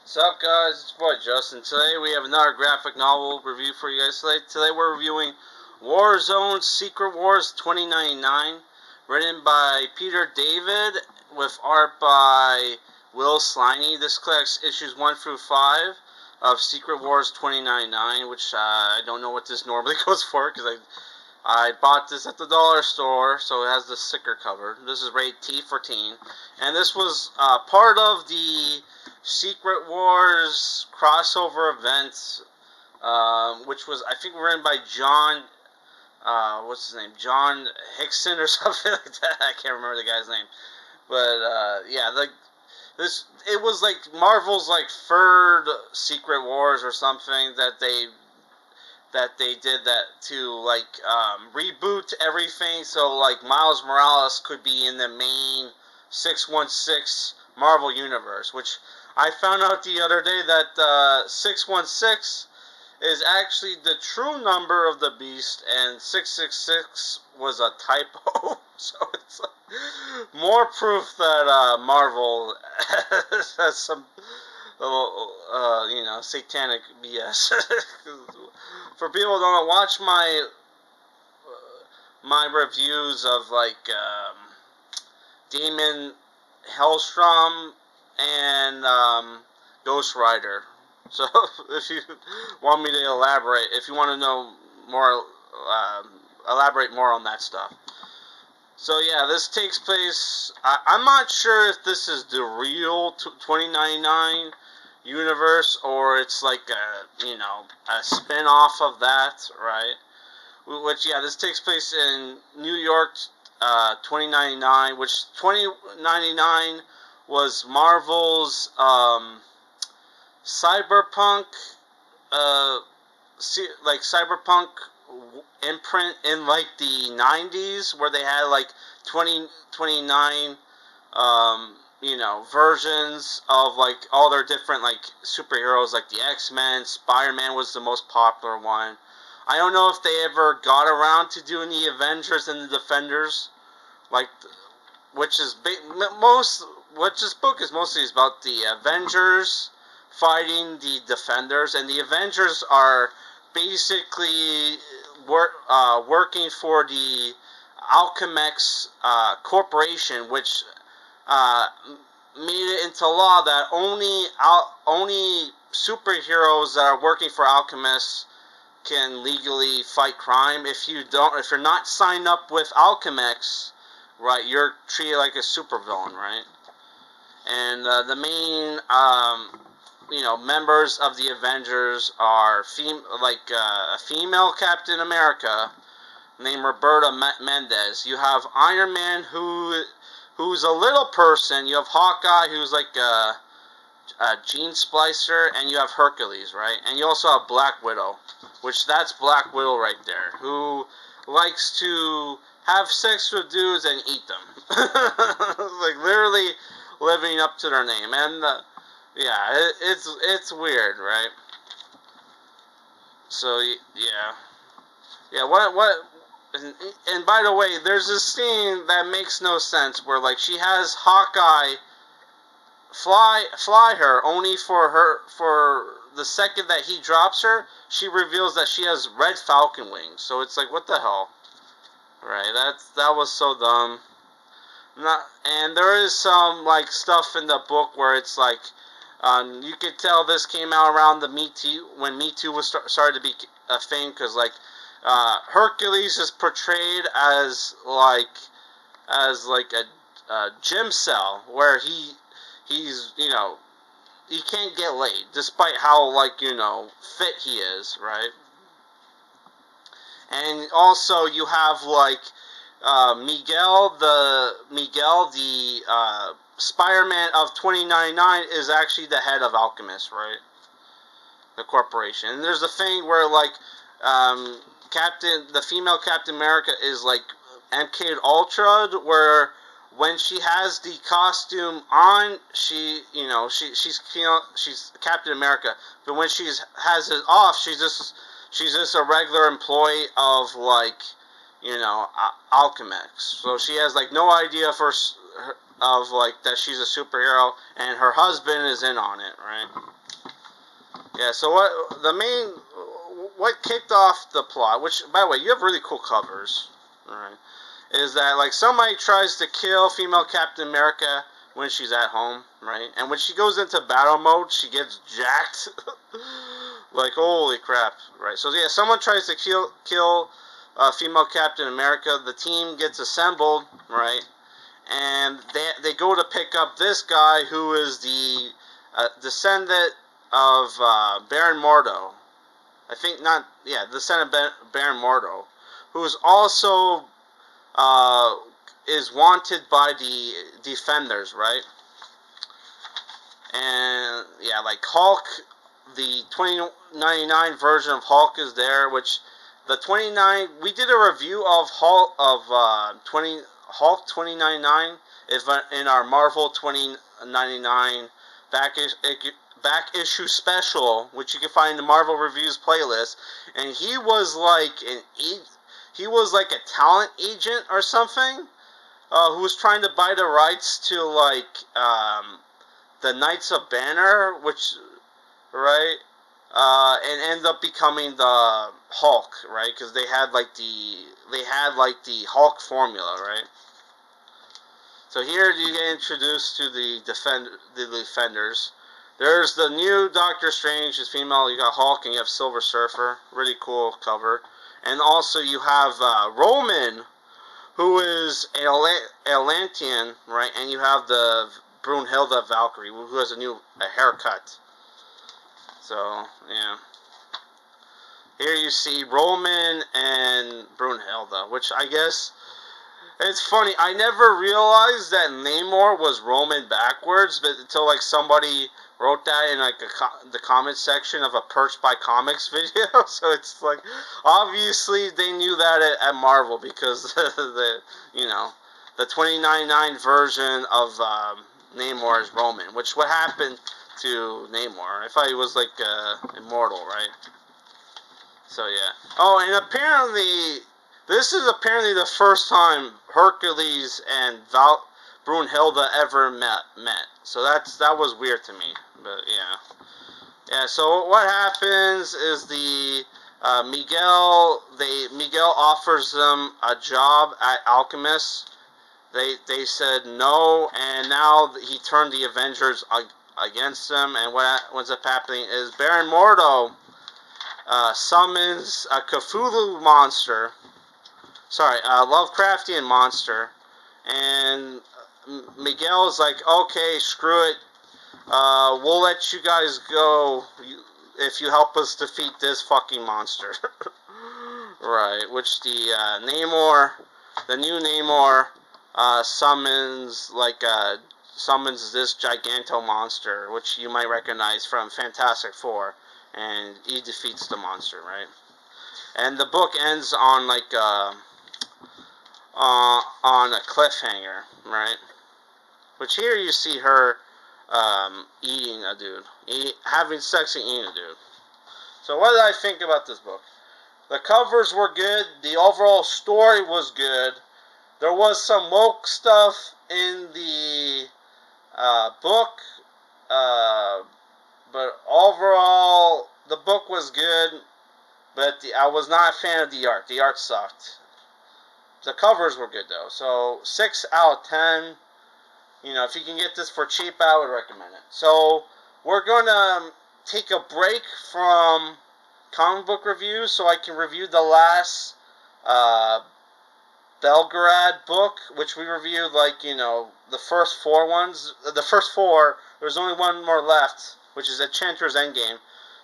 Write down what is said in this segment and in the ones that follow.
What's up, guys? It's your boy Justin. Today we have another graphic novel review for you guys. Today we're reviewing Warzones Secret Wars 2099, written by Peter David with art by Will Sliney. This collects issues 1 through 5 of Secret Wars 2099, which I don't know what this normally goes for because I bought this at the dollar store, so it has the sticker cover. This is rated T for teen, and this was part of the Secret Wars crossover event, which was, I think, written by John, what's his name, John Hickson or something like that. I can't remember the guy's name, but yeah, like it was like Marvel's like third Secret Wars or something that they did that to like reboot everything, so like Miles Morales could be in the main 616 Marvel universe, which I found out the other day that 616 is actually the true number of the beast, and 666 was a typo. So it's like more proof that Marvel has some satanic BS. For people who don't watch my reviews of like Damon Hellstrom and Ghost Rider. So if you want me to elaborate, if you want to know more, elaborate more on that stuff. So yeah, this takes place. I'm not sure if this is the real 2099 universe or it's like a spin-off of that, right? Which, yeah, this takes place in New York, 2099, which 2099 was Marvel's cyberpunk, cyberpunk imprint in like the 90s, where they had like 2029 versions of like all their different like superheroes, like the X-Men. Spider-Man was the most popular one. I don't know if they ever got around to doing the Avengers and the Defenders, like, which is what this book is mostly about the Avengers fighting the Defenders, and the Avengers are basically working for the Alchemex Corporation, which made it into law that only superheroes that are working for Alchemists can legally fight crime. If you're not signed up with Alchemex, right, you're treated like a supervillain, right? And the main members of the Avengers are a female Captain America named Roberta Mendez. You have Iron Man, who's a little person. You have Hawkeye, who's like a gene splicer, and you have Hercules, right? And you also have Black Widow, that's Black Widow right there, who likes to have sex with dudes and eat them. Like, literally living up to their name. And yeah, it's weird, right? So yeah. And by the way, there's this scene that makes no sense where like she has Hawkeye fly her, only for the second that he drops her, she reveals that she has red falcon wings. So it's like, what the hell, right? That was so dumb. And there is some like stuff in the book where it's like, you could tell this came out around the Me Too, when Me Too was started to be a thing, because like Hercules is portrayed as like a gym cell where he's he can't get laid despite how fit he is, right? And also you have like Miguel the Spider-Man of 2099 is actually the head of Alchemist, right? The corporation. And there's a thing where like the female Captain America is like MK Ultra, where when she has the costume on, she's Captain America, but when has it off, she's just a regular employee of like Alchemex. So she has like no idea of like that she's a superhero, and her husband is in on it, right? Yeah, so what kicked off the plot, which, by the way, you have really cool covers, alright, is that, like, somebody tries to kill female Captain America when she's at home, right? And when she goes into battle mode, she gets jacked. Like, holy crap, right? So, yeah, someone tries to kill female Captain America. The team gets assembled, right? And they go to pick up this guy who is the descendant of Baron Mordo. I think not, yeah, descendant of Baron Mordo, who is also is wanted by the Defenders, right? And yeah, like Hulk, the 2099 version of Hulk is there, which the 29 we did a review of Hulk of Hulk 2099 is in our Marvel 2099 back issue special, which you can find in the Marvel Reviews playlist, and he was like a talent agent or something, who was trying to buy the rights to, like, the Knights of Banner, which, right, and ended up becoming the Hulk, right, because they had like the Hulk formula, right. So here you get introduced to the Defenders. There's the new Doctor Strange, is female. You got Hulk and you have Silver Surfer. Really cool cover. And also you have Roman, who is Atlantean, right? And you have the Brunhilde Valkyrie, who has a haircut. So, yeah. Here you see Roman and Brunhilde, which I guess, it's funny, I never realized that Namor was Roman backwards, but until, like, somebody wrote that in, like, the comment section of a Perched by Comics video. So it's like, obviously they knew that at Marvel, because the 2099 version of Namor is Roman, which what happened to Namor? I thought he was, like, immortal, right? So yeah. Oh, and apparently this is the first time Hercules and Brunhilde ever met. So that was weird to me. But yeah. Yeah, so what happens is the Miguel offers them a job at Alchemist. They said no, and now he turned the Avengers against them, and what ends up happening is Baron Mordo summons a Cthulhu monster. Sorry, a Lovecraftian monster. And Miguel is like, okay, screw it. We'll let you guys go if you help us defeat this fucking monster. Right, which the new Namor, summons this Giganto monster, which you might recognize from Fantastic Four, and he defeats the monster, right? And the book ends on like on a cliffhanger, right? Which here you see her eating a dude, having sex and eating a dude. So what did I think about this book? The covers were good. The overall story was good. There was some woke stuff in the book, but overall the book was good. But I was not a fan of the art. The art sucked. The covers were good though. So 6 out of 10. You know, if you can get this for cheap, I would recommend it. So we're gonna take a break from comic book reviews so I can review the last Belgrade book, which we reviewed, like, the first 4 ones. The first 4, there's only one more left, which is Enchanter's Endgame.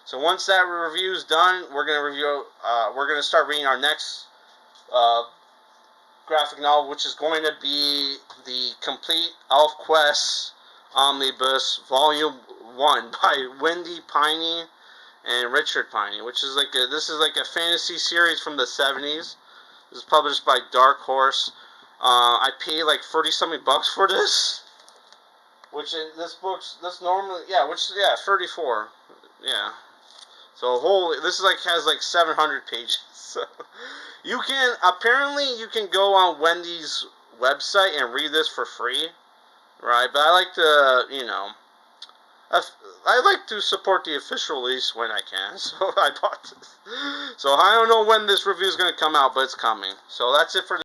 So once that review's done, we're gonna start reading our next graphic novel, which is going to be the Complete ElfQuest Omnibus Volume 1 by Wendy Piney and Richard Piney, which is this is like a fantasy series from the 70s. This is published by Dark Horse. I paid like 30-something bucks for this, which this normally, 34, yeah. So this is has like 700 pages. So you can go on Wendy's website and read this for free, right? But I like to, I like to support the official release when I can, so I bought this. So I don't know when this review is going to come out, but it's coming. So that's it for